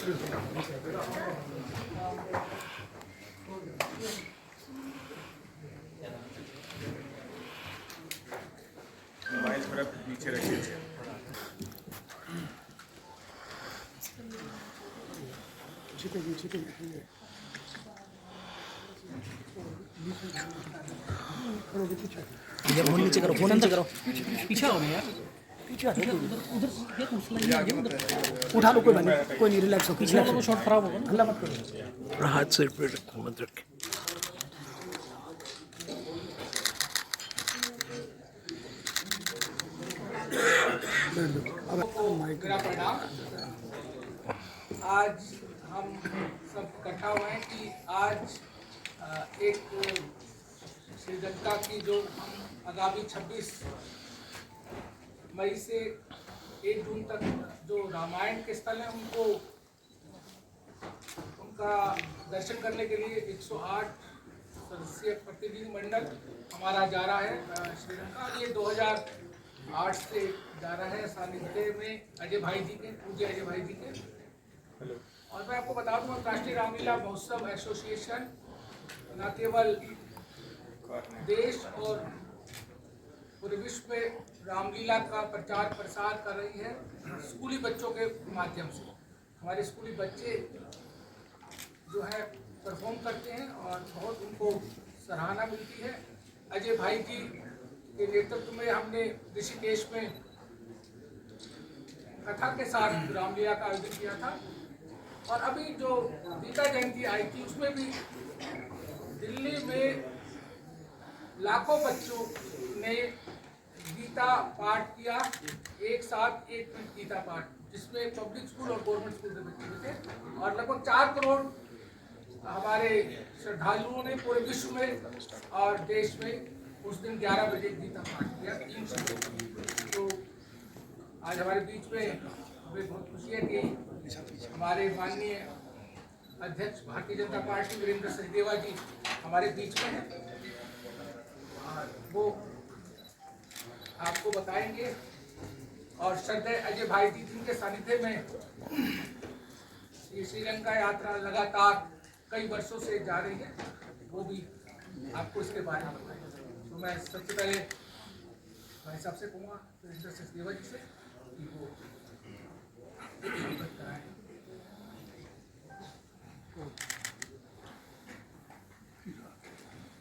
Mobile थोड़ा नीचे रखिए। ये फोन नीचे करो, फोन नीचे करो, पीछे आओ यार, पीछे उधर उधर ये मसला ही है। उठा लो, कोई नहीं, कोई नहीं, रिलैक्स हो, पीछे वाला शॉट खराब होगा ना, हल्ला मत करो, हाथ सिर पे रखो, मत रख। मेरा प्रणाम। आज हम सब इकट्ठा हुए हैं कि आज एक श्रीलंका की जो हम आगामी 26 मई से 1 जून तक जो रामायण के स्थल हैं उनका दर्शन करने के लिए 108 सदस्यीय प्रतिनिधि मंडल हमारा जा रहा है श्रीलंका। ये 2008 से जा रहा है सानिध्य में अजय भाई जी के, पूज्य अजय भाई जी के। और मैं आपको बता दूं, राष्ट्रीय रामलीला महोत्सव एसोसिएशन न केवल देश और पूरे विश्व में रामलीला का प्रचार प्रसार कर रही है, स्कूली बच्चों के माध्यम से हमारे स्कूली बच्चे जो है परफॉर्म करते हैं और बहुत उनको सराहना मिलती है। अजय भाई जी के नेतृत्व में हमने ऋषिकेश में कथा के साथ रामलीला का आयोजन किया था। और अभी जो गीता जयंती आई थी उसमें भी दिल्ली में लाखों बच्चों ने गीता पाठ किया, एक साथ एक गीता पाठ, जिसमें पब्लिक स्कूल और गवर्नमेंट स्कूल के बच्चे भी थे। और लगभग 4 करोड़ हमारे श्रद्धालुओं ने पूरे विश्व में और देश में उस दिन 11 बजे गीता पाठ किया 300। तो आज हमारे बीच में हमें बहुत खुशी है कि हमारे माननीय अध्यक्ष भारतीय जनता पार्टी वीरेंद्र सचदेवा जी हमारे बीच में हैं और वो आपको बताएंगे। और श्रद्धेय अजय भाई जी जिनके सानिध्य में ये श्रीलंका यात्रा लगातार कई वर्षों से जा रही है, वो भी आपको इसके बारे में बताएंगे। तो मैं सबसे पहले भाई साहब से कहूँगा, वीरेंद्र सचदेवा जी से, कि वो कराएं।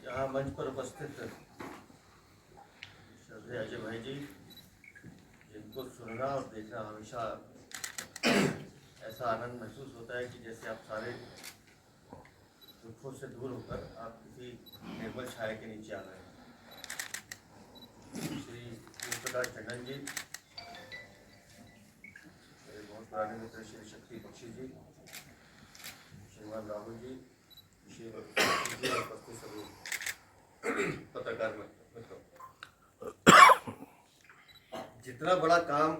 यहाँ मंच पर उपस्थित श्रद्धेय अजय भाई जी, जिनको सुनना और देखना हमेशा ऐसा आनंद महसूस होता है कि जैसे आप सारे दुखों से दूर होकर आप किसी निर्मल छाया के नीचे आ रहे हैं। श्री प्रकाश टंडन जी, मेरे बहुत पुराने मित्र श्री शक्ति बख्शी जी, श्रीमान राहुल जी, श्री उपस्थित सभी पत्रकार मित्रों, जितना बड़ा काम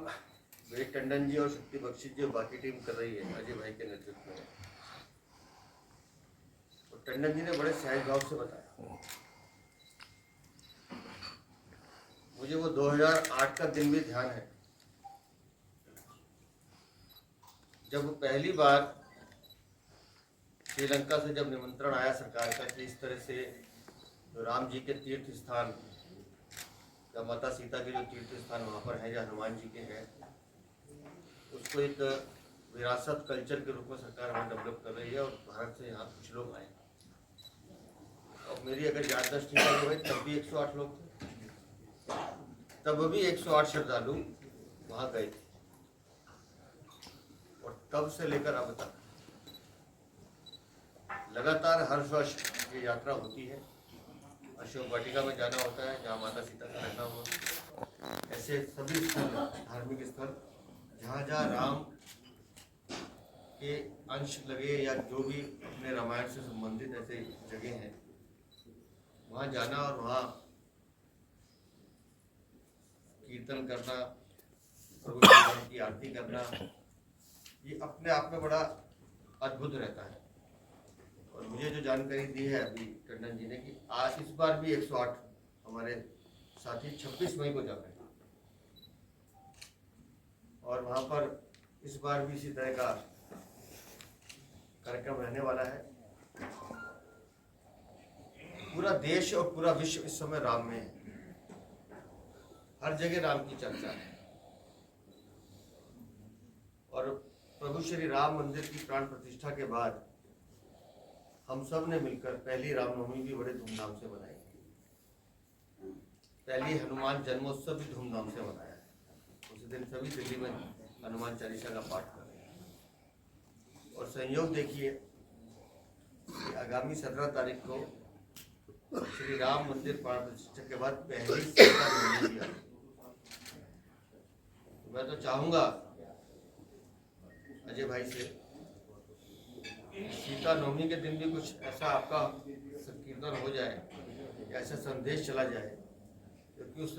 विवेक टंडन जी और शक्ति बख्शी जी और बाकी टीम कर रही है अजय भाई के नेतृत्व में, तो टंडन जी ने बड़े सहज भाव से बताया। मुझे वो 2008 का दिन भी ध्यान है, जब पहली बार श्रीलंका से जब निमंत्रण आया सरकार का कि इस तरह से जो राम जी के तीर्थ स्थान या माता सीता के जो तीर्थ स्थान वहाँ पर हैं, जहाँ हनुमान जी के हैं, उसको एक विरासत कल्चर के रूप में सरकार हमें डेवलप कर रही है। और भारत से यहाँ कुछ लोग आए, और मेरी अगर याददाश्त ठीक है भाई, तब भी 108 लोग थे, तब भी 108 श्रद्धालु वहाँ गए थे। और तब से लेकर अब तक लगातार हर वर्ष ये यात्रा होती है। अशोक वाटिका में जाना होता है, जहाँ माता सीता का रहना हुआ। ऐसे सभी स्थल, धार्मिक स्थल, जहाँ जहाँ राम के अंश लगे या जो भी अपने रामायण से संबंधित ऐसे जगह हैं, वहाँ जाना और वहाँ कीर्तन करना, प्रभु भगवान की आरती करना, ये अपने आप में बड़ा अद्भुत रहता है। और मुझे जो जानकारी दी है अभी टंडन जी ने कि आज इस बार भी 108 हमारे साथी 26 मई को जा रहे हैं, और वहाँ पर इस बार भी इसी तरह का कार्यक्रम रहने वाला है। पूरा देश और पूरा विश्व इस समय राम में है, हर जगह राम की चर्चा है। और प्रभु श्री राम मंदिर की प्राण प्रतिष्ठा के बाद हम सब ने मिलकर पहली रामनवमी भी बड़े धूमधाम से मनाई, पहली हनुमान जन्मोत्सव भी धूमधाम से मनाया। उस दिन सभी दिल्ली में हनुमान चालीसा का पाठ कर रहे हैं। और संयोग देखिए कि आगामी 17 तारीख को श्री राम मंदिर प्राण प्रतिष्ठा के बाद पहली सीता नवमी भी आई। मैं तो चाहूंगा अजय भाई से सीता नवमी के दिन भी कुछ ऐसा आपका संकीर्तन हो जाए, ऐसा संदेश चला जाए, क्योंकि उस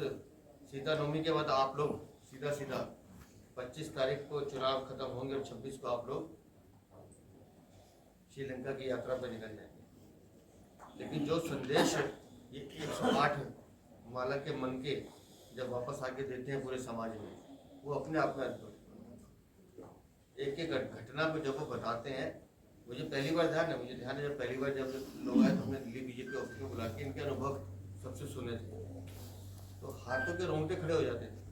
सीता नवमी के बाद आप लोग सीधा सीधा 25 तारीख को चुनाव खत्म होंगे और 26 को आप लोग श्रीलंका की यात्रा पर निकल जाएंगे। लेकिन जो संदेश ये 108 माला के मन के जब वापस आके देते हैं पूरे समाज में, वो अपने आप में अद्भुत। एक एक घटना को जब वो बताते हैं, मुझे पहली बार ध्यान है जब पहली बार जब लोग आए तो हमने दिल्ली बीजेपी ऑफिस में बुला के इनके अनुभव सबसे सुने थे, तो हाथों के रोंगटे खड़े हो जाते थे।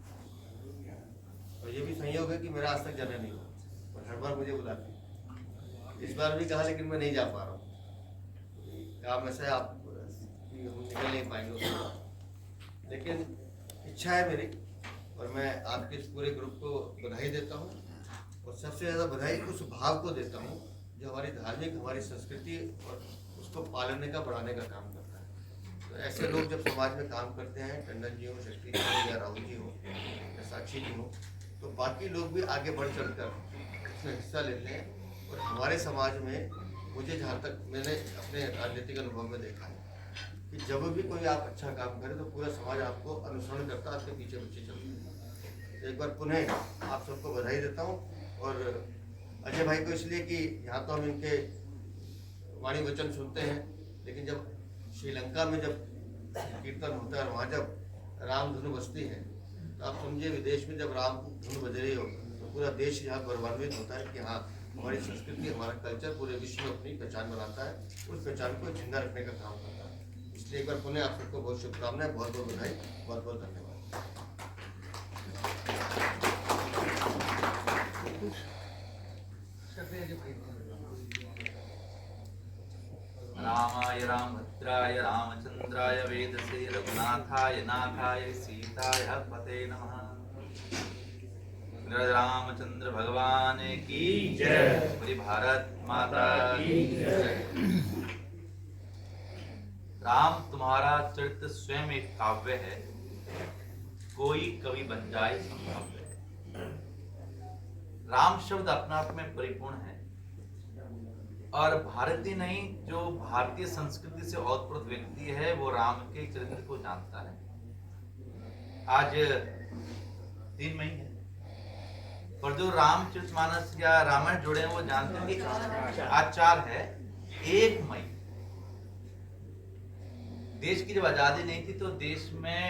और ये भी संयोग है कि मेरा आज तक जाना नहीं हुआ और हर बार मुझे बुलाते। इस बार भी कहा लेकिन मैं नहीं जा पा रहा हूँ, काम ऐसा है आप हम निकल नहीं पाएंगे उसके बाद। लेकिन इच्छा है मेरी और मैं आपके इस पूरे ग्रुप को बधाई देता हूँ। और सबसे ज़्यादा बधाई उस भाव को देता हूँ जो हमारी धार्मिक, हमारी संस्कृति और उसको पालने का, बढ़ाने का काम करता है। तो ऐसे लोग जब समाज में काम करते हैं, टंडन जी हो, शक्ति जी हो या राहुल जी हो या साक्षी जी हो, तो बाकी लोग भी आगे बढ़ चढ़ कर उसमें हिस्सा लेते हैं। और हमारे समाज में मुझे जहाँ तक मैंने अपने राजनीतिक अनुभव में देखा है कि जब भी कोई आप अच्छा काम करें तो पूरा समाज आपको अनुसरण करता, आपके पीछे पीछे चलता है। तो एक बार पुनः आप सबको बधाई देता हूँ। और अजय भाई को इसलिए कि यहाँ तो हम इनके वाणी वचन सुनते हैं, लेकिन जब श्रीलंका में जब कीर्तन होता है और वहाँ जब राम धुन बजती है, तो आप समझिए विदेश में जब राम धुन बज रही हो तो पूरा देश यहाँ गौरवान्वित होता है कि हाँ, हमारी संस्कृति, हमारा कल्चर पूरे विश्व में अपनी पहचान बनाता है, उस पहचान को जिंदा रखने का काम करता है। इसलिए एक बार पुनः आप सबको बहुत शुभकामनाएं, बहुत बहुत बधाई, बहुत बहुत धन्यवाद। रामाय रामभद्राय रामचंद्राय वेदसे रघुनाथाय नाथाय सीताय पते नमः। रामचंद्र भगवान की जय। पूरी भारत माता की जय। राम तुम्हारा चरित्र स्वयं एक काव्य है, कोई कवि बन जाए संभव है। राम शब्द अपना आप में परिपूर्ण है और भारतीय नहीं, जो भारतीय संस्कृति से ओतप्रोत व्यक्ति है वो राम के चरित्र को जानता है। आज 3 मई है और जो रामचरितमानस या रामायण जुड़े हैं वो जानते हैं कि आज 4 है 1 मई। देश की जब आजादी नहीं थी तो देश में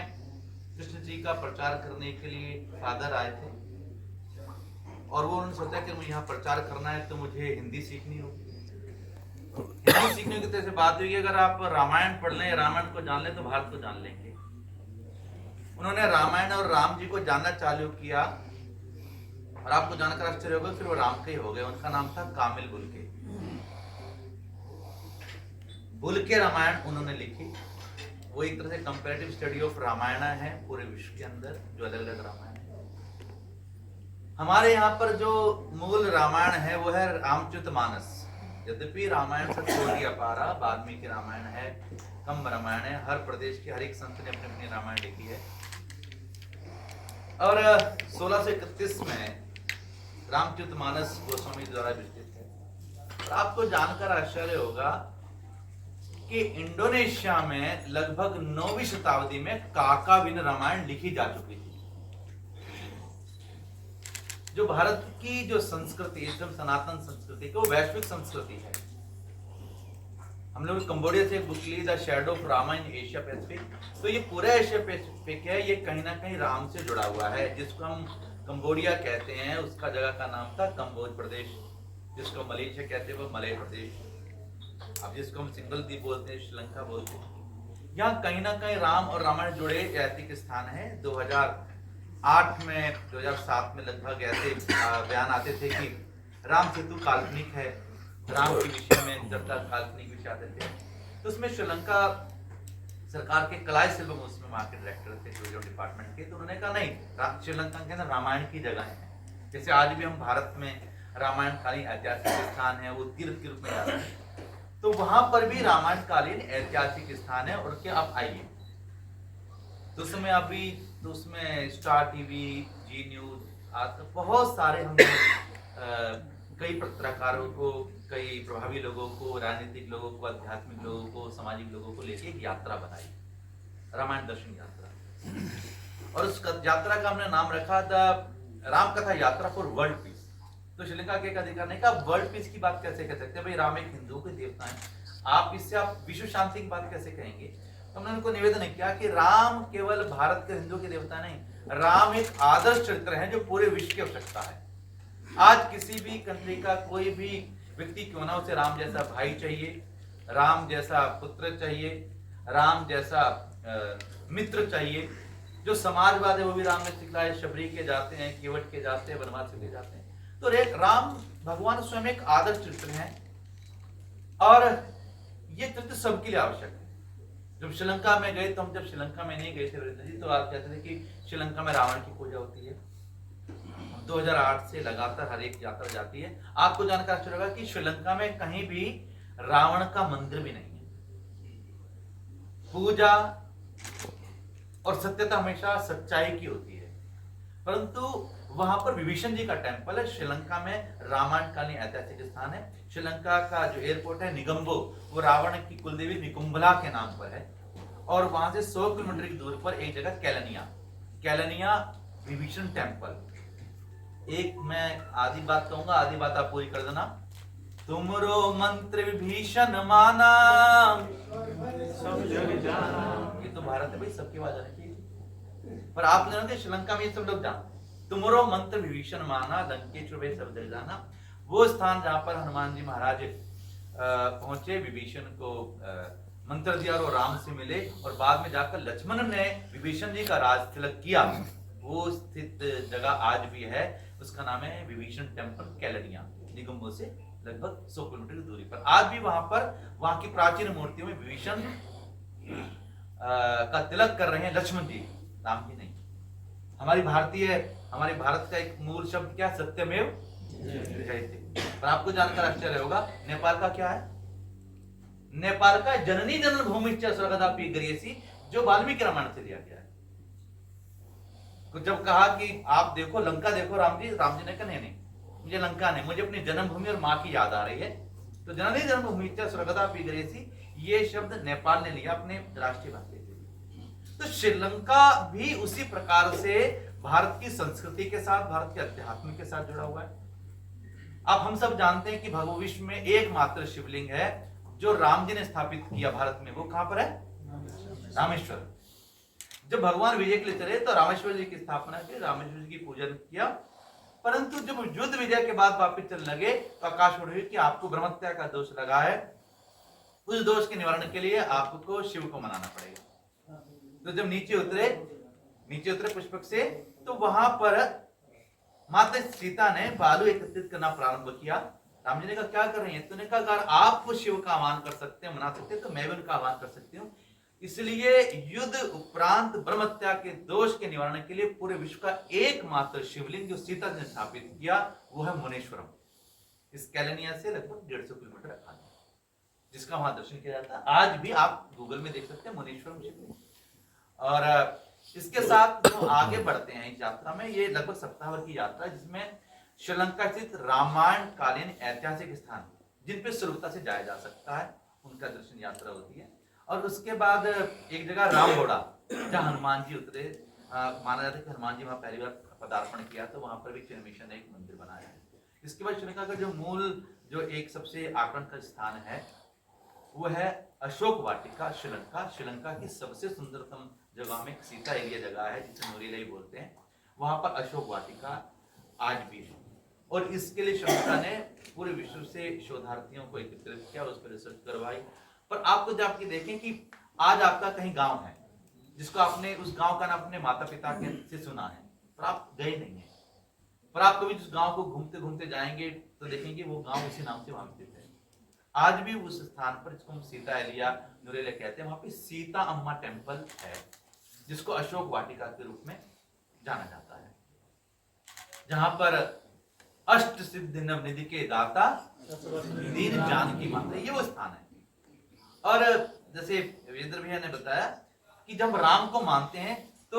कृष्ण जी का प्रचार करने के लिए फादर आए थे और वो उन्होंने सोचा कि मुझे यहाँ प्रचार करना है तो मुझे हिंदी सीखनी होगी। हिंदी सीखने की तरह से बात हुई, अगर आप रामायण पढ़ लें, रामायण को जान लें तो भारत को जान लेंगे। उन्होंने रामायण और राम जी को जानना चालू किया और आपको जानकर आश्चर्य होगा फिर वो राम के ही हो गए। उनका नाम था कामिल बुलके। बुलके रामायण उन्होंने लिखी। वो एक तरह से कंपैरेटिव स्टडी ऑफ रामायण है पूरे विश्व के अंदर, जो अलग अलग रामायण है। हमारे यहाँ पर जो मूल रामायण है वो है रामचरितमानस। यद्यपि रामायण से छोड़ दिया पारा, वाल्मीकि रामायण है, कंब रामायण है, हर प्रदेश के हर एक संत ने अपनी अपनी रामायण लिखी है। और 1631 में रामचरितमानस गोस्वामी द्वारा विरचित है। और आपको जानकर आश्चर्य होगा कि इंडोनेशिया में लगभग 9वीं शताब्दी में काकाविन रामायण लिखी जा चुकी थी। जो भारत की जो संस्कृति, एकदम सनातन संस्कृति को वैश्विक संस्कृति है। हम लोग कंबोडिया से एक बुक ली, the shadow of Rama in Asia Pacific. तो ये पूरा एशिया पैसिफिक है, ये कहीं ना कहीं राम से जुड़ा हुआ है। जिसको हम कंबोडिया कहते हैं, उसका जगह का नाम था कंबोज प्रदेश। जिसको मलेशिया कहते हैं वो मलय प्रदेश, अब जिसको हम सिंगल द्वीप बोलते हैं श्रीलंका बोलते हैं, यहाँ कहीं ना कहीं राम और रामायण जुड़े ऐतिहासिक स्थान है। 2008 में 2007 में लगभग ऐसे बयान आते थे कि राम सेतु काल्पनिक है, राम के विषय में चर्चा काल्पनिक विषय आते थे। तो उसमें श्रीलंका सरकार के कलाई सेल्वम उसमें वहाँ के डायरेक्टर थे टूरिज्म डिपार्टमेंट के, तो उन्होंने कहा नहीं, श्रीलंका के अंदर रामायण की जगह है। जैसे आज भी हम भारत में रामायण कालीन ऐतिहासिक स्थान है वो तीर्थ के रूप में जाते हैं, तो वहां पर भी रामायण कालीन ऐतिहासिक स्थान है। और क्या आप आइए तो उसमें अभी तो उसमें स्टार टीवी, जी न्यूज, आज तक बहुत सारे हमने कई पत्रकारों को, कई प्रभावी लोगों को, राजनीतिक लोगों को, आध्यात्मिक लोगों को, सामाजिक लोगों को लेके एक यात्रा बनाई, रामायण दर्शन यात्रा। और उस यात्रा का हमने नाम रखा था राम कथा यात्रा फॉर वर्ल्ड पीस। तो श्रीलंका के एक अधिकारी ने कहा वर्ल्ड पीस की बात कैसे कह सकते हैं भाई, राम एक हिंदुओं के देवता है, आप इससे आप विश्व शांति की बात कैसे कहेंगे। तो हमने उनको निवेदन किया कि राम केवल भारत के हिंदुओं के देवता नहीं, राम एक आदर्श चरित्र है जो पूरे विश्व की आवश्यकता है। आज किसी भी कंट्री का कोई भी व्यक्ति क्यों ना, उसे राम जैसा भाई चाहिए, राम जैसा पुत्र चाहिए, राम जैसा मित्र चाहिए। जो समाजवाद है वो भी राम ने सिखलाया, शबरी के जाते हैं, केवट के जाते हैं, वनवास के जाते हैं। तो राम भगवान स्वयं एक आदर्श चरित्र है और ये चरित्र सबके लिए आवश्यक है। जब श्रीलंका में गए, तो हम जब श्रीलंका में नहीं गए थे वीरेंद्र जी, तो आप कहते थे कि श्रीलंका में रावण की पूजा होती है। 2008 से लगातार हर एक यात्रा जाती है। आपको जानकर आश्चर्य होगा कि श्रीलंका में कहीं भी रावण का मंदिर भी नहीं है। पूजा और सत्यता हमेशा सच्चाई की होती है, परंतु वहां पर विभीषण जी का टेम्पल है। श्रीलंका में रामायण कालीन ऐतिहासिक स्थान है। श्रीलंका का जो एयरपोर्ट है निगम्बो, वो रावण की कुलदेवी निकुंभला के नाम पर है। और वहां से 100 किलोमीटर की दूर पर एक जगह कैलनिया विभीषण टेम्पल। एक मैं आधी बात कहूंगा, आधी बात आप पूरी कर देना। तुमरो मंत्र विभीषण माना, ये तो भारत है भाई, सबकी आवाज आनी चाहिए, पर आप जानते श्रीलंका में ये सब लोग जानते। तुमरो मंत्र विभीषण माना, लंकेश्वर वे सब जग जाना। वो स्थान जहां पर हनुमान जी महाराज पहुंचे, विभीषण को मंत्र दिया और राम से मिले, और बाद में जाकर लक्ष्मण ने विभीषण जी का राज तिलक किया, वो स्थित जगह आज भी है। उसका नाम है विभीषण टेम्पल, कैलनिया, निगम्बो से लगभग 100 किलोमीटर की दूरी पर। आज भी वहां पर वहां की प्राचीन मूर्तियों में विभीषण का तिलक कर रहे हैं लक्ष्मण जी, राम जी नहीं। हमारे भारत का एक मूल शब्द क्या है, सत्यमेव जयते। पर आपको जानकर आश्चर्य होगा, नेपाल का क्या है? नेपाल का जननी जन्मभूमि स्वर्गदापि गरीयसी, जो वाल्मीकि रामायण से लिया गया है। तो जब कहा कि आप देखो लंका देखो राम जी ने कहा नहीं, मुझे लंका नहीं, मुझे अपनी जन्मभूमि और माँ की याद आ रही है। तो जननी जन्मभूमि स्वर्गदापि गरीयसी, ये शब्द नेपाल ने लिया अपने राष्ट्रीय भाषा से। तो श्रीलंका भी उसी प्रकार से भारत की संस्कृति के साथ, भारत के अध्यात्म के साथ जुड़ा हुआ है। अब हम सब जानते हैं कि भगवान विश्व में एकमात्र शिवलिंग है जो राम जी ने स्थापित किया भारत में, वो कहां पर है? रामेश्वर। जब भगवान विजय के लिए चले तो रामेश्वर जी की स्थापना की, रामेश्वर जी की पूजन किया। परंतु जब युद्ध विजय के बाद वापिस चलने लगे तो आकाशवाणी हुई कि आपको ब्रह्महत्या का दोष लगा है, उस दोष के निवारण के लिए आपको शिव को मनाना पड़ेगा। तो जब नीचे उतरे पुष्पक से, तो वहां पर माता सीता ने बालू एकत्रित करना प्रारंभ किया। राम जी ने कहा क्या कर रही है? तो ने कहा अगर आप शिव का आह्वान कर सकते हैं, मना सकते हैं, तो मैं भी उनका आह्वान कर सकती हूँ। इसलिए युद्ध उपरांत ब्रह्महत्या के दोष के निवारण के लिए पूरे विश्व का एकमात्र शिवलिंग जो सीता ने स्थापित किया वो है मुनीश्वरम। इस कैलनिया से लगभग 150 किलोमीटर आगे, जिसका वहां दर्शन किया जाता है। आज भी आप गूगल में देख सकते हैं मुनीश्वरम शिवलिंग। और इसके साथ जो आगे बढ़ते हैं इस यात्रा में, ये लगभग सप्ताह भर की यात्रा है, जिसमें श्रीलंका स्थित रामायण कालीन ऐतिहासिक स्थान जिन पे सुलभता से जाया जा सकता है, उनका दर्शन यात्रा होती है। और उसके बाद एक जगह रामबोड़ा, जहाँ हनुमान जी उतरे, माना जाता है कि हनुमान जी वहां पहली बार पदार्पण किया, तो वहां पर भी चिन्ह मिशन ने एक मंदिर बनाया है। इसके बाद श्रीलंका का जो एक सबसे आकर्षण का स्थान है वो है अशोक वाटिका। श्रीलंका की सबसे सुंदरतम जगह में सीता एरिया जगह है, जिसे नोरीलाई बोलते हैं। वहां पर अशोक वाटिका आज भी है। और इसके लिए श्रीलंका ने पूरे विश्व से शोधार्थियों को एकत्रित किया, उस पर रिसर्च करवाई। पर आपको जब आपकी देखें कि आज आपका कहीं गांव है जिसको आपने उस गांव का नाम अपने माता पिता के से सुना है, पर आप गए नहीं है, पर आप कभी उस गांव को घूमते घूमते जाएंगे तो देखेंगे वो गांव इसी नाम से वहां स्थित है। आज भी उस स्थान पर, जिसको हम सीता एलिया नुरेलिया कहते हैं, वहां पे सीता अम्मा टेम्पल है, जिसको अशोक वाटिका के रूप में जाना जाता है, जहां पर अष्ट सिद्धि नवनिधि के दाता दीन जानकी माता, ये वो स्थान है। और जैसे वीरेंद्र भैया ने बताया कि जब राम को मानते हैं तो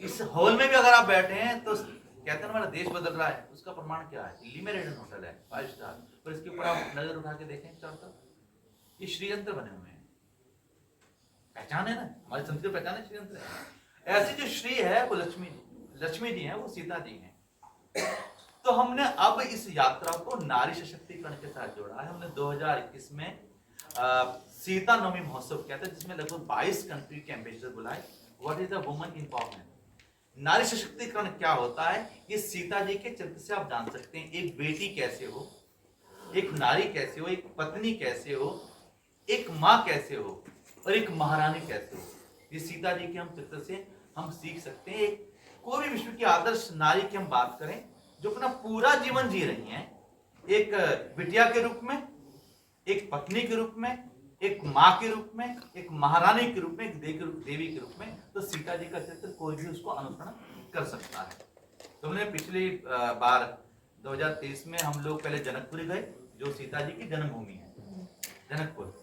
इस हॉल में भी अगर आप बैठे हैं तो कहते हैं हमारा देश बदल रहा है, उसका प्रमाण क्या है? दिल्ली में रेडन होटल है 5 स्टार, पर इसके ऊपर आप नजर उठा के देखें चारों तरफ, ये श्रीयंत्र बने हुए हैं। पहचान है ना, हमारी संस्कृति पहचान है, श्रीयंत्र है। ऐसी जो श्री है वो लक्ष्मी जी है, वो सीता जी है। तो हमने अब इस यात्रा को नारी सशक्तिकरण के साथ जोड़ा है। हमने 2021 में सीता नवमी महोत्सव किया था, जिसमें लगभग 22 कंट्री के एम्बेसडर बुलाए। What is the woman empowerment? नारी सशक्तिकरण क्या होता है, ये सीता जी के चरित्र से आप जान सकते हैं। एक बेटी कैसे हो, एक नारी कैसे हो, एक पत्नी कैसे हो, एक माँ कैसे हो और एक महारानी कैसे हो, ये सीता जी के हम चरित्र से हम सीख सकते हैं। कोई भी विश्व की आदर्श नारी की हम बात करें जो अपना पूरा जीवन जी रही हैं, एक बिटिया के रूप में, एक पत्नी के रूप में, एक माँ के रूप में, एक महारानी के रूप में, एक देवी के रूप में, तो सीता जी का चरित्र कोई भी उसको अनुसरण कर सकता है। तो हमने पिछली बार 2023 में हम लोग पहले जनकपुरी गए, जो सीता जी की जन्मभूमि है, जनकपुर,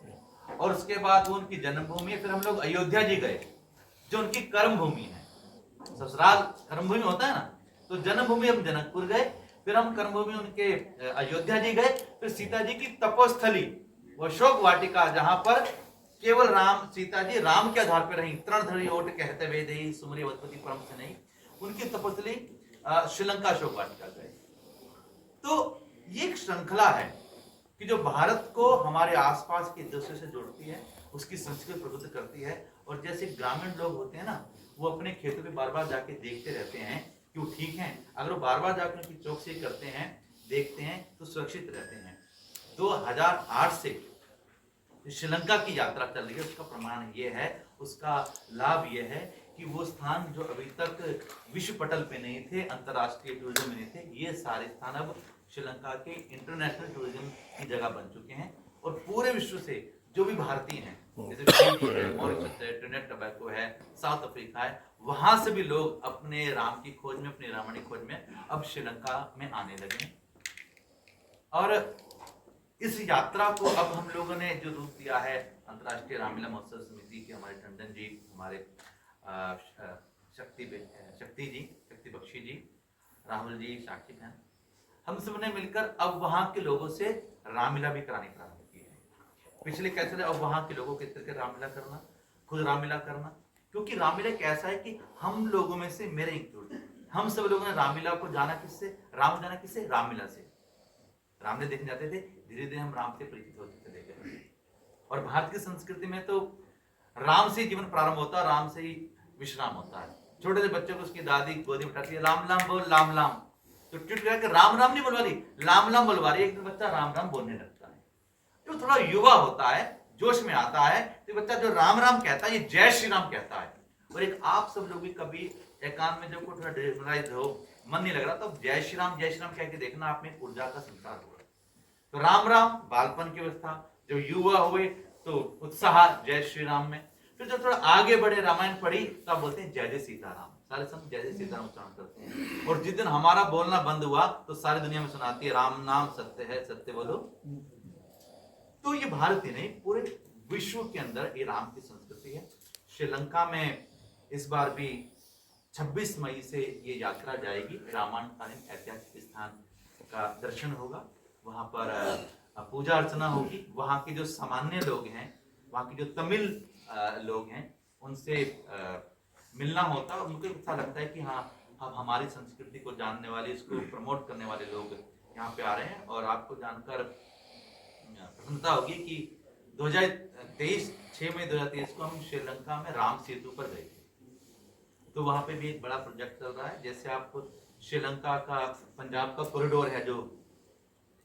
और उसके बाद वो उनकी जन्मभूमि है। फिर हम लोग अयोध्या जी गए, जो उनकी कर्मभूमि है, ससुराल कर्मभूमि होता है ना, तो जन्मभूमि हम जनकपुर गए, फिर हम कर्मभूमि उनके अयोध्या जी गए, फिर सीता जी की तपोस्थली वो अशोक वाटिका, जहां पर केवल राम सीता जी राम के आधार पर रही, तृण धरी ओट कहते वे देही सुमरी वतपति परम से नहीं, उनकी तपोस्थली श्रीलंका अशोक वाटिका गए। तो ये एक श्रृंखला है कि जो भारत को हमारे आसपास के देशों से जोड़ती है, उसकी संस्कृति प्रबुद्ध करती है। और जैसे ग्रामीण लोग होते हैं ना, वो अपने खेतों में बार बार जाके देखते रहते हैं कि वो ठीक हैं। अगर वो बार बार जाकर उनकी चौकसी करते हैं, देखते हैं, तो सुरक्षित रहते हैं। 2008 से श्रीलंका की यात्रा चल रही है, उसका प्रमाण ये है, उसका लाभ ये है कि वो स्थान जो अभी तक विश्व पटल पे नहीं थे, अंतर्राष्ट्रीय टूरिज्म में नहीं थे, ये सारे स्थान अब श्रीलंका के इंटरनेशनल टूरिज्म की जगह बन चुके हैं। और पूरे विश्व से जो भी भारतीय हैं, जैसे फिजी है, मॉरिशस है, ट्रिनिडेड टोबैगो है, साउथ अफ्रीका है, वहां से भी लोग अपने राम की खोज में, अपनी रामायणी खोज में अब श्रीलंका में आने लगे। और इस यात्रा को अब हम लोगों ने जो रूप दिया है, अंतर्राष्ट्रीय रामलीला महोत्सव समिति के हमारे टंडन जी, हमारे शक्ति बख्शी जी, राहुल जी, साक्षी बहन, हम सब ने मिलकर अब वहां के लोगों से रामलीला भी करानी प्रारंभ की है। पिछले कैसे थे, अब वहां के लोगों के तरह रामलीला करना, खुद रामलीला करना, क्योंकि रामलीला एक ऐसा है कि हम लोगों में से मेरे इंक्लूड, हम सब लोगों ने रामलीला को जाना किससे, राम जाना किससे, रामलीला से। रामलीला देखने जाते थे, धीरे धीरे हम राम से परिचित होते चले गए। और भारत की संस्कृति में तो राम से जीवन प्रारंभ होता है, राम से ही विश्राम होता है। छोटे से बच्चों को उसकी दादी गोदी उठाती है, राम लाम बोल, राम लाम, तो टिट करके राम राम नहीं बोलवा रही, लाम लाम बोलवा रही। एक दिन बच्चा राम राम बोलने लगता है, जो थोड़ा युवा होता है, जोश में आता है, तो बच्चा जो राम राम कहता है, ये जय श्री राम कहता है। और एक आप सब लोग भी कभी एकांत में जब थोड़ा डिमोरलाइज हो, मन नहीं लग रहा, तो जय श्री राम कह के देखना, आप में ऊर्जा का संचार होगा। तो राम राम बालपन की अवस्था, जब युवा हुए तो उत्साह जय श्री राम में, फिर जब थोड़ा आगे बढ़े, रामायण पढ़ी, तब बोलते हैं जय जय सीताराम, सारे संत जय जय सीताराम उच्चारण करते हैं। और जिस दिन हमारा बोलना बंद हुआ तो सारी दुनिया में सुनाती है राम नाम सत्य है, सत्य बोलो। तो ये भारत ही नहीं, पूरे विश्व के अंदर ये राम की संस्कृति है। श्रीलंका में इस बार भी 26 मई से ये यात्रा जाएगी, रामायणकालीन ऐतिहासिक स्थान का दर्शन होगा, वहां पर पूजा अर्चना होगी। वहां के जो सामान्य लोग हैं, वहां के जो तमिल लोग हैं, उनसे मिलना होता है। उनको अच्छा लगता है कि हाँ, अब हमारी संस्कृति को जानने वाले, इसको प्रमोट करने वाले लोग यहाँ पे आ रहे हैं। और आपको जानकर प्रसन्नता होगी कि 2023 6 मई 2023 को हम श्रीलंका में राम सेतु पर गए थे। तो वहाँ पे भी एक बड़ा प्रोजेक्ट चल रहा है। जैसे आप श्रीलंका का पंजाब का कॉरिडोर है जो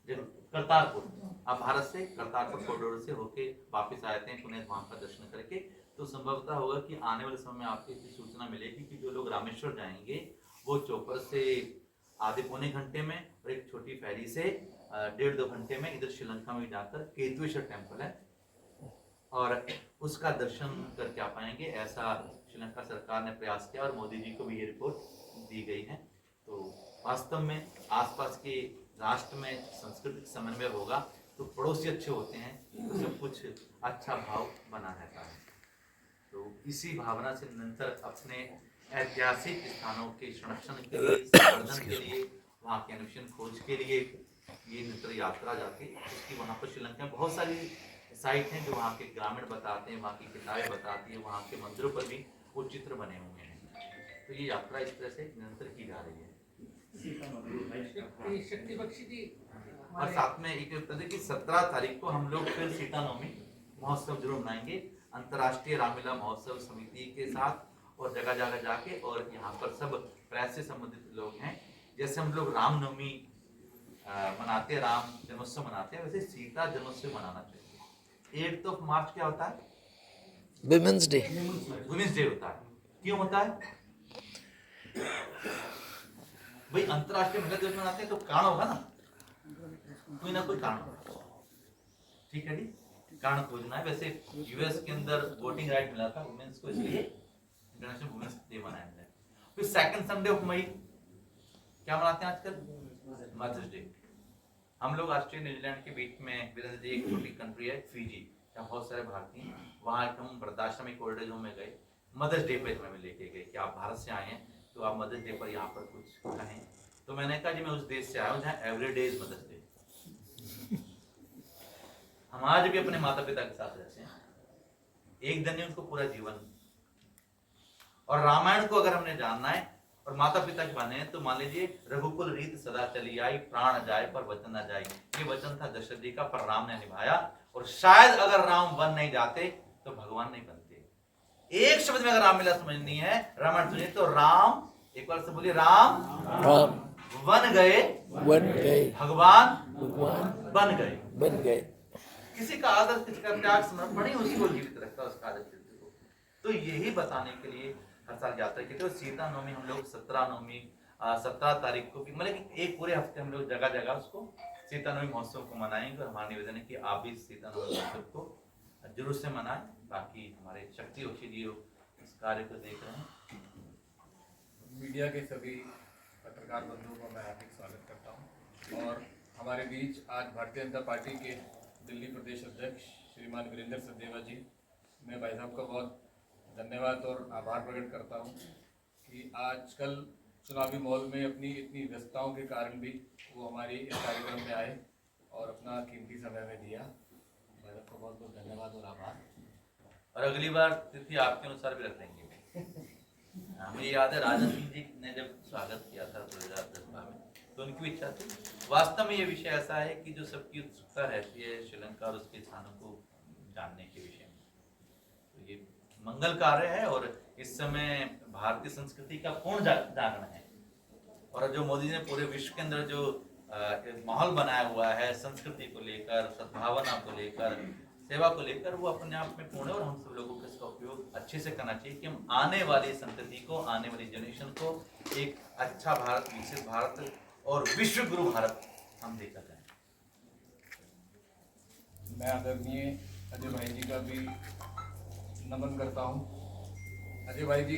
करतारपुर, आप भारत से करतारपुर कॉरिडोर से होके वापस आए थे पुणे, वहां का दर्शन करके, तो संभवतः होगा कि आने वाले समय में आपको इसकी सूचना मिलेगी कि जो लोग रामेश्वर जाएंगे वो चोपर से आधे पौने घंटे में और एक छोटी फेरी से 1.5-2 घंटे में इधर श्रीलंका में जाकर केतुएश्वर टेम्पल है और उसका दर्शन करके आ पाएंगे। ऐसा श्रीलंका सरकार ने प्रयास किया और मोदी जी को भी ये रिपोर्ट दी गई है। तो वास्तव में आसपास के राष्ट्र में सांस्कृतिक समन्वय होगा तो पड़ोसी अच्छे होते हैं, तो सब कुछ अच्छा भाव बना रहता है। तो इसी भावना से निरंतर अपने ऐतिहासिक स्थानों के संरक्षण के लिए, संवर्धन के लिए, वहाँ के अन्वेषण खोज के लिए ये निरंतर यात्रा जाती है। उसकी वहाँ पर श्रीलंका में बहुत सारी साइट हैं जो वहाँ के ग्रामीण बताते हैं, वहाँ की किताबें बताती हैं, वहाँ के मंदिरों पर भी वो चित्र बने हुए हैं। तो ये यात्रा इस तरह से निरंतर की जा रही है। शक्ति बख्शी जी, और साथ में एक बता दें कि 17 तारीख को हम लोग फिर सीता नवमी महोत्सव जरूर मनाएंगे अंतर्राष्ट्रीय रामलीला महोत्सव समिति के साथ और जगह जगह जाके। और यहाँ पर सब प्रेस से संबंधित लोग हैं। जैसे हम लोग रामनवमी मनाते हैं, राम जन्मोत्सव मनाते हैं, वैसे सीता जन्मोत्सव मनाना चाहिए। 8 मार्च क्या होता है? Women's day. वुमेन्स डे होता है। क्यों होता है भाई? अंतर्राष्ट्रीय महिला दिवस मनाते हैं तो कारण होगा ना, कोई ना कोई कारण होगा। ठीक है जी, कारण खोजना है। वैसे यूएस के अंदर वोटिंग राइट मिला था वुमेन्स को, इसलिए इंटरनेशनल वुमेन्स डे मनाया जाए। फिर सेकंड संडे ऑफ मई क्या मनाते हैं आजकल? Mother's day. हम लोग ऑस्ट्रेलिया न्यूजीलैंड के बीच में वीरेंद्र जी एक छोटी कंट्री है फिजी, जहाँ बहुत सारे भारतीय हैं। वहाँ हम वृद्धाश्रम ओल्ड एज होम में गए, मदर्स डे पे हमें लेके गए कि आप भारत से आए हैं तो आप मदर्स डे पर यहाँ पर कुछ कहें। तो मैंने कहा जी मैं उस देश से आया हूँ जहाँ every day is mother's day. हम आज भी अपने माता पिता के साथ रहते हैं, एक दिन नहीं उनको पूरा जीवन। और रामायण को अगर हमने जानना है और माता पिता के बने हैं तो मान लीजिए रघुकुल रीत सदा चली आई, प्राण जाए पर वचन न जाए। ये वचन था दशरथ जी का, पर राम ने निभाया। और शायद अगर राम वन नहीं जाते तो भगवान नहीं बनते। एक शब्द में अगर रामलीला समझनी है, रामायण समझनी तो राम, एक बार से बोलिए राम, वन गए, भगवान बन गए। किसी का आदर, किसी का त्याग, समर्पण ही उसको जीवित रखता है, उसका आदर को। तो यही बताने के लिए हर साल यात्रा की। तो सीता नवमी हम लोग 17 तारीख को भी, मतलब एक पूरे हफ्ते हम लोग जगह जगह उसको सीता नवमी महोत्सव को मनाएंगे। और हमारा निवेदन है कि आप भी सीता नवमी महोत्सव को जरूर से मनाएं। बाकी हमारे शक्ति बख्शी जी इस कार्य को देख रहे हैं। मीडिया के सभी पत्रकार बंधुओं का मैं हार्दिक स्वागत करता हूं। और हमारे बीच आज भारतीय जनता पार्टी के दिल्ली प्रदेश अध्यक्ष श्रीमान वीरेंद्र सचदेवा जी, मैं भाई साहब का बहुत धन्यवाद और आभार प्रकट करता हूं कि आजकल चुनावी माहौल में अपनी इतनी व्यस्तताओं के कारण भी वो हमारे इस कार्यक्रम में आए और अपना कीमती समय में दिया। भाई साहब का बहुत बहुत धन्यवाद और आभार। और अगली बार तिथि आपके अनुसार भी रख लेंगे। मुझे याद है राजा सिंह जी ने जब स्वागत किया था 2010 में, तो उनकी भी इच्छा थी। वास्तव में ये विषय ऐसा है कि जो सबकी उत्सुकता रहती है श्रीलंका और उसके स्थानों को जानने के विषय में, तो ये मंगल कार्य है। और इस समय भारतीय संस्कृति का पूर्ण जागरण है। और जो मोदी जी ने पूरे विश्व के अंदर जो माहौल बनाया हुआ है संस्कृति को लेकर, सद्भावना को लेकर, सेवा को लेकर, वो अपने आप में पूर्ण है। और हम सब लोगों को इसका उपयोग अच्छे से करना चाहिए कि हम आने वाली संतति को, आने वाली जनरेशन को एक अच्छा भारत, विकसित भारत और विश्व गुरु भारत हम देकर जाएं। मैं आदरणीय अजय भाई जी का भी नमन करता हूं। अजय भाई जी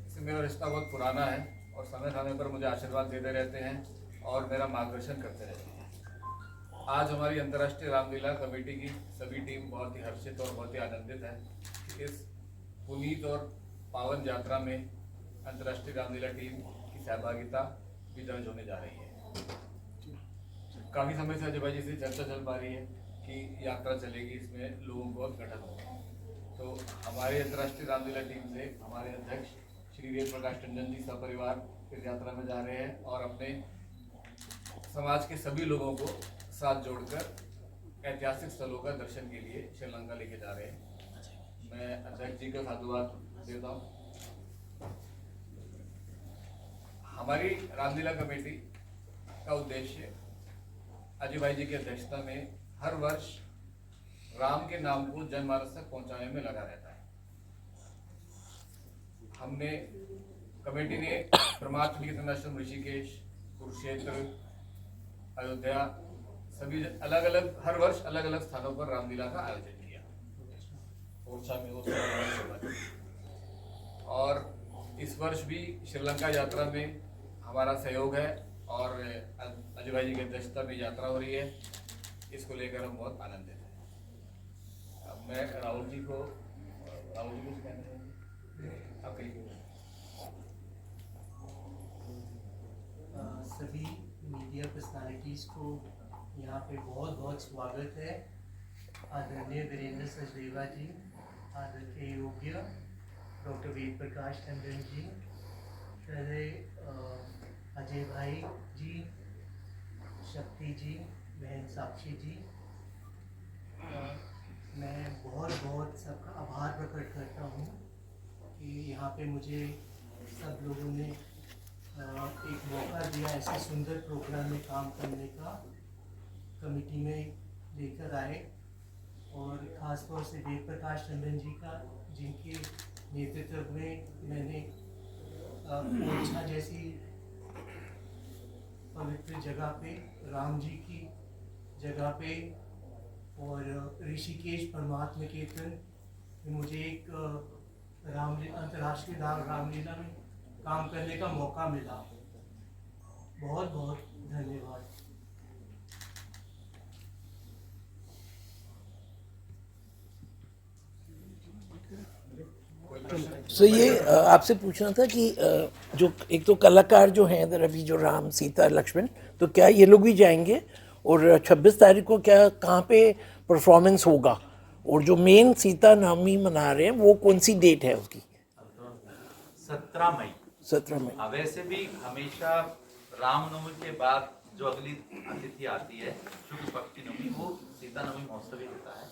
से मेरा रिश्ता बहुत पुराना है और समय समय पर मुझे आशीर्वाद देते रहते हैं और मेरा मार्गदर्शन करते रहते हैं। आज हमारी अंतर्राष्ट्रीय रामलीला कमेटी की सभी टीम बहुत ही हर्षित और बहुत ही आनंदित है कि इस पुनीत और पावन यात्रा में अंतर्राष्ट्रीय रामलीला टीम की सहभागिता भी दर्ज होने जा रही है। काफ़ी समय से अजय भाई जी से चर्चा चल पा रही है कि यात्रा चलेगी, इसमें लोगों को बहुत गठन होगा। तो हमारे अंतर्राष्ट्रीय रामलीला टीम से हमारे अध्यक्ष श्री वेद प्रकाश टंडन जी सपरिवार इस यात्रा में जा रहे हैं और अपने समाज के सभी लोगों को साथ जोड़कर ऐतिहासिक स्थलों का दर्शन के लिए श्रीलंका लेके जा रहे हैं। मैं अध्यक्ष जी का साधुवाद देता हूँ। हमारी रामलीला कमेटी का उद्देश्य अजय भाई जी की अध्यक्षता में हर वर्ष राम के नाम को जनमानस तक पहुंचाने में लगा रहता है। हमने कमेटी ने परमार्थ इंटरनेशनल ऋषिकेश, कुरुक्षेत्र, अयोध्या सभी अलग अलग हर वर्ष अलग अलग स्थानों पर रामलीला का आयोजन किया। ओरछा में और इस वर्ष भी श्रीलंका यात्रा में हमारा सहयोग है और अजय भाई जी की अध्यक्षता में यात्रा हो रही है। इसको लेकर हम बहुत आनंदित हैं। अब मैं राहुल जी को कुछ कहना है आप कहिए। सभी मीडिया पर्सनालिटीज़ को यहाँ पे बहुत बहुत स्वागत है। आदरणीय वीरेंद्र सचदेवा जी, आदरणीय योग्य डॉक्टर वेद प्रकाश टंडन जी, श्रद्धेय अजय भाई जी, शक्ति जी, बहन साक्षी जी, मैं बहुत बहुत सबका आभार प्रकट करता हूँ कि यहाँ पे मुझे सब लोगों ने एक मौका दिया ऐसे सुंदर प्रोग्राम में काम करने का, कमेटी में लेकर आए। और ख़ास तौर से वेद प्रकाश टंडन जी का, जिनके नेतृत्व में मैंने ओरछा जैसी पवित्र जगह पे, राम जी की जगह पे और ऋषिकेश परमात्म निकेतन में मुझे एक अंतर्राष्ट्रीय रामलीला में काम करने का मौका मिला। बहुत बहुत धन्यवाद। सो ये आपसे पूछना था कि जो एक तो कलाकार जो हैं इधर अभी जो राम सीता लक्ष्मण, तो क्या ये लोग भी जाएंगे और 26 तारीख को क्या कहाँ पे परफॉर्मेंस होगा, और जो मेन सीता नवमी मना रहे हैं वो कौन सी डेट है उसकी? 17 मई। 17 मई। वैसे भी हमेशा रामनवमी के बाद जो अगली तिथि आती है शुक्ल पक्ष की नवमी, वो सीता नवमी महोत्सव ही होता है।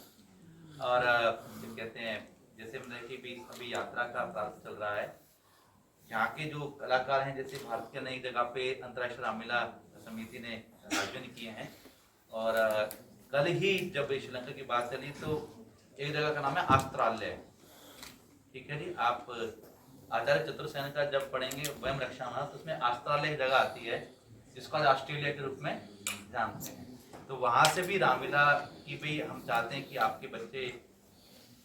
और कहते हैं जैसे मतलब कि भी अभी यात्रा का प्रारंभ चल रहा है, यहाँ के जो कलाकार हैं, जैसे भारत के नई जगह पे अंतर्राष्ट्रीय रामलीला समिति ने आयोजन किए हैं। और कल ही जब श्रीलंका की बात चली तो एक जगह का नाम है आस्त्रालय। ठीक है जी, आप आचार्य चतुर्सेन का जब पढ़ेंगे वयम रक्षामः, तो उसमें आस्त्रालय जगह आती है जिसको आज ऑस्ट्रेलिया के रूप में जानते हैं। तो वहां से भी रामलीला की भी हम चाहते हैं कि आपके बच्चे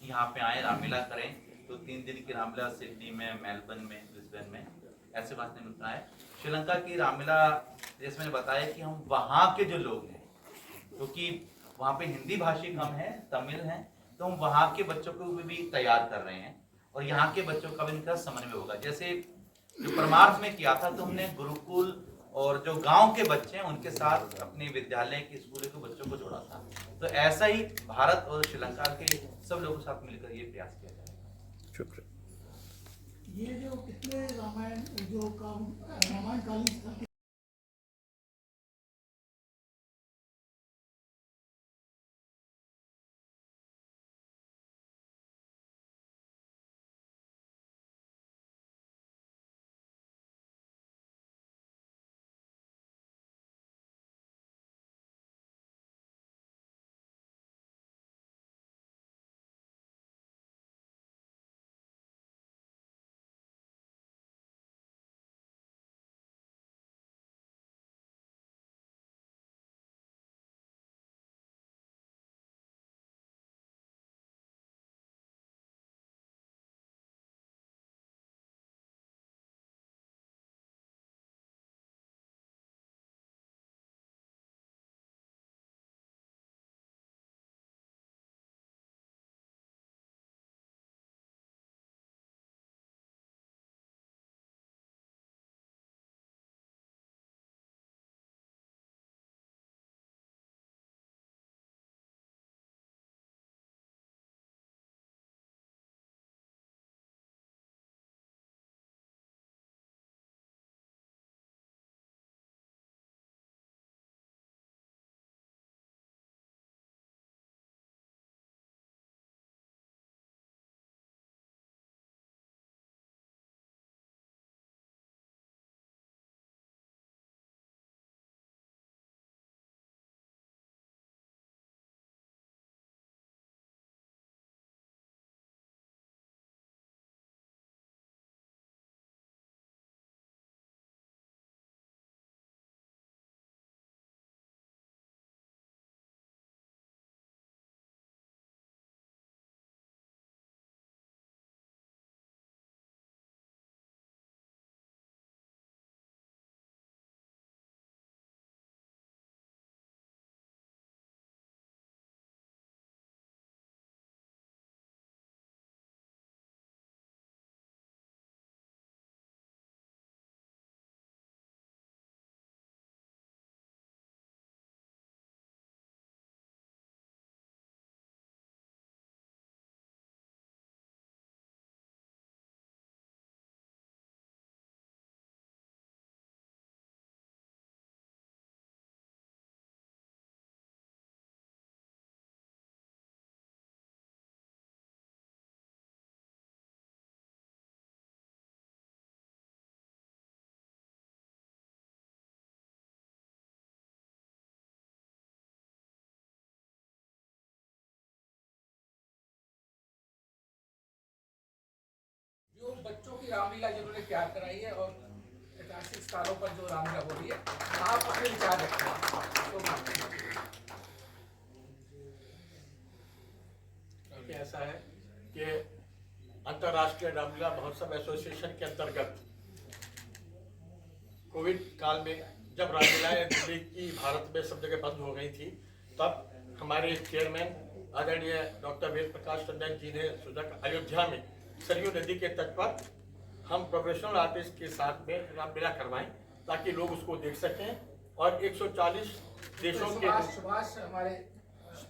यहाँ पे आए, रामलीला करें। तो 3 दिन की रामलीला सिडनी में, मेलबर्न में, ब्रिस्बेन में ऐसे बात नहीं मिलता है। श्रीलंका की रामलीला जैसे मैंने बताया कि हम वहाँ के जो लोग हैं, क्योंकि वहाँ पे हिंदी भाषी कम है, तमिल है, तो हम वहाँ के बच्चों को भी तैयार कर रहे हैं और यहाँ के बच्चों का भी इनका समन्वय होगा। जैसे जो परमार्थ में किया था तो हमने गुरुकुल और जो गांव के बच्चे हैं उनके साथ अपने विद्यालय के स्कूल के बच्चों को जोड़ा था। तो ऐसा ही भारत और श्रीलंका के सब लोगों के साथ मिलकर ये प्रयास किया जाएगा। शुक्रिया। ये जो पिछले रामायण जो काम रामायण कालीन की रामलीला जिन्होंने तैयार कराई है और ऐतिहासिक स्थानों पर जो रामलीला हो रही है, आप अपने विचार रखते हैं तो ऐसा है कि अंतर्राष्ट्रीय रामलीला महोत्सव एसोसिएशन के अंतर्गत कोविड काल में जब रामलीलाएं दिल्ली की भारत में सब जगह बंद हो गई थी, तब हमारे चेयरमैन आदरणीय डॉक्टर वेद प्रकाश टंडन जी ने सोचा अयोध्या में सरयू नदी के तट पर हम प्रोफेशनल आर्टिस्ट के साथ में रामलीला करवाएं ताकि लोग उसको देख सकें। और 140 देशों के सुभाष हमारे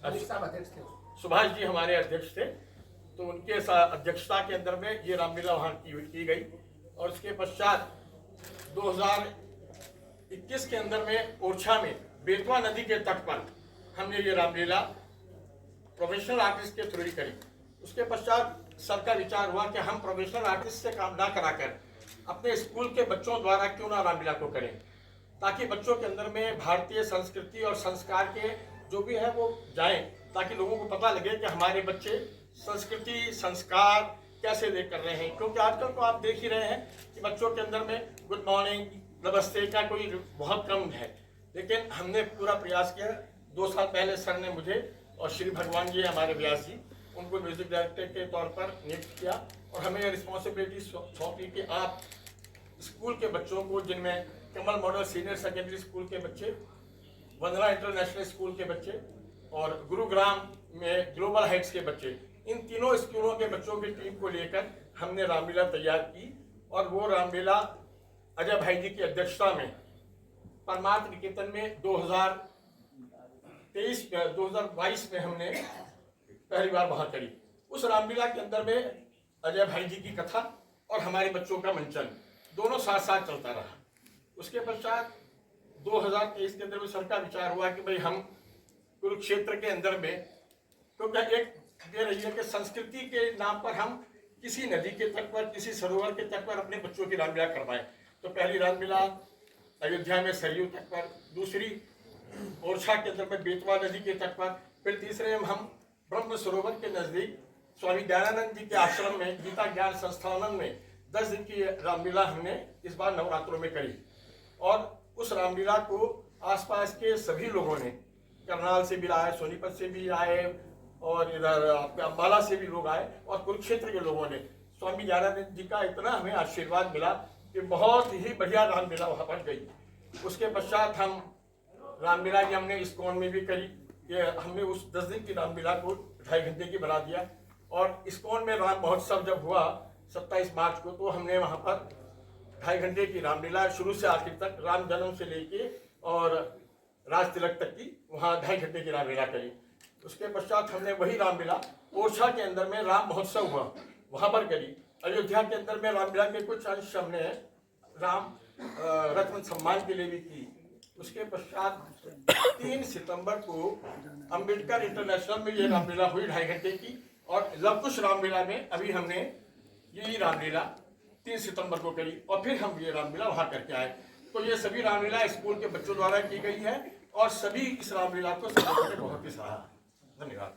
अध्यक्ष थे, सुभाष जी हमारे अध्यक्ष थे, तो उनके अध्यक्षता के अंदर में ये रामलीला वहाँ की गई। और उसके पश्चात 2021 के अंदर में ओरछा में बेतवा नदी के तट पर हमने ये रामलीला प्रोफेशनल आर्टिस्ट के थ्रू ही करी। उसके पश्चात सर का विचार हुआ कि हम प्रोफेशनल आर्टिस्ट से काम ना कराकर अपने स्कूल के बच्चों द्वारा क्यों ना रामलीला को करें, ताकि बच्चों के अंदर में भारतीय संस्कृति और संस्कार के जो भी है वो जाएं, ताकि लोगों को पता लगे कि हमारे बच्चे संस्कृति संस्कार कैसे ले कर रहे हैं। क्योंकि आजकल तो आप देख ही रहे हैं कि बच्चों के अंदर में गुड मॉर्निंग नमस्ते का कोई बहुत कम है, लेकिन हमने पूरा प्रयास किया। 2 साल पहले सर ने मुझे और श्री भगवान जी हमारे व्यास जी उनको म्यूजिक डायरेक्टर के तौर पर नियुक्त किया और हमें रिस्पॉन्सिबिलिटी सौंपी कि आप स्कूल के बच्चों को, जिनमें कमल मॉडल सीनियर सेकेंडरी स्कूल के बच्चे, वंदना इंटरनेशनल स्कूल के बच्चे और गुरुग्राम में ग्लोबल हाइट्स के बच्चे, इन तीनों स्कूलों के बच्चों की टीम को लेकर हमने रामलीला तैयार की। और वो रामलीला अजय भाई जी की अध्यक्षता में परमार्थ निकेतन में 2022 में हमने पहली बार वहां करी। उस रामलीला के अंदर में अजय भाई जी की कथा और हमारे बच्चों का मंचन दोनों साथ साथ चलता रहा। उसके पश्चात 2023 के अंदर में सर का विचार हुआ कि भाई हम कुरुक्षेत्र के अंदर में, क्योंकि एक ये रही है कि संस्कृति के नाम पर हम किसी नदी के तट पर, किसी सरोवर के तट पर अपने बच्चों की रामलीला करवाएं। तो पहली रामलीला अयोध्या में सरयू तट पर, दूसरी ओरछा के अंदर में बेतवा नदी के तट पर, फिर तीसरे हम ब्रह्म सरोवर के नजदीक स्वामी दयानंद जी के आश्रम में गीता ज्ञान संस्थानम में 10 दिन की रामलीला हमने इस बार नवरात्रों में करी। और उस रामलीला को आसपास के सभी लोगों ने, करनाल से भी आए, सोनीपत से भी आए और इधर अम्बाला से भी लोग आए और कुरुक्षेत्र के लोगों ने, स्वामी दयानंद जी का इतना हमें आशीर्वाद मिला कि बहुत ही बढ़िया रामलीला वहाँ पर गई। उसके पश्चात हम रामलीला की हमने इस्कॉन में भी करी कि हमने उस 10 दिन की रामलीला को 2.5 घंटे की बना दिया। और इस्कॉन में राम महोत्सव जब हुआ 27 मार्च को, तो हमने वहाँ पर 2.5 घंटे की रामलीला शुरू से आखिर तक, राम जन्म से लेके और राज तिलक तक की वहाँ 2.5 घंटे की रामलीला करी। उसके पश्चात हमने वही रामलीला ओरछा के अंदर में राम महोत्सव हुआ वहाँ पर करी। अयोध्या के अंदर में रामलीला के कुछ अंश हमने राम रत्न सम्मान के लिए भी की। उसके पश्चात 3 सितंबर को अंबेडकर इंटरनेशनल में ये रामलीला हुई 2.5 घंटे की। और लवकुश रामलीला में अभी हमने यही रामलीला 3 सितंबर को करी और फिर हम ये रामलीला वहाँ करके आए। तो ये सभी रामलीला स्कूल के बच्चों द्वारा की गई है और सभी इस रामलीला को सब लोगों ने बहुत ही सराहा। धन्यवाद।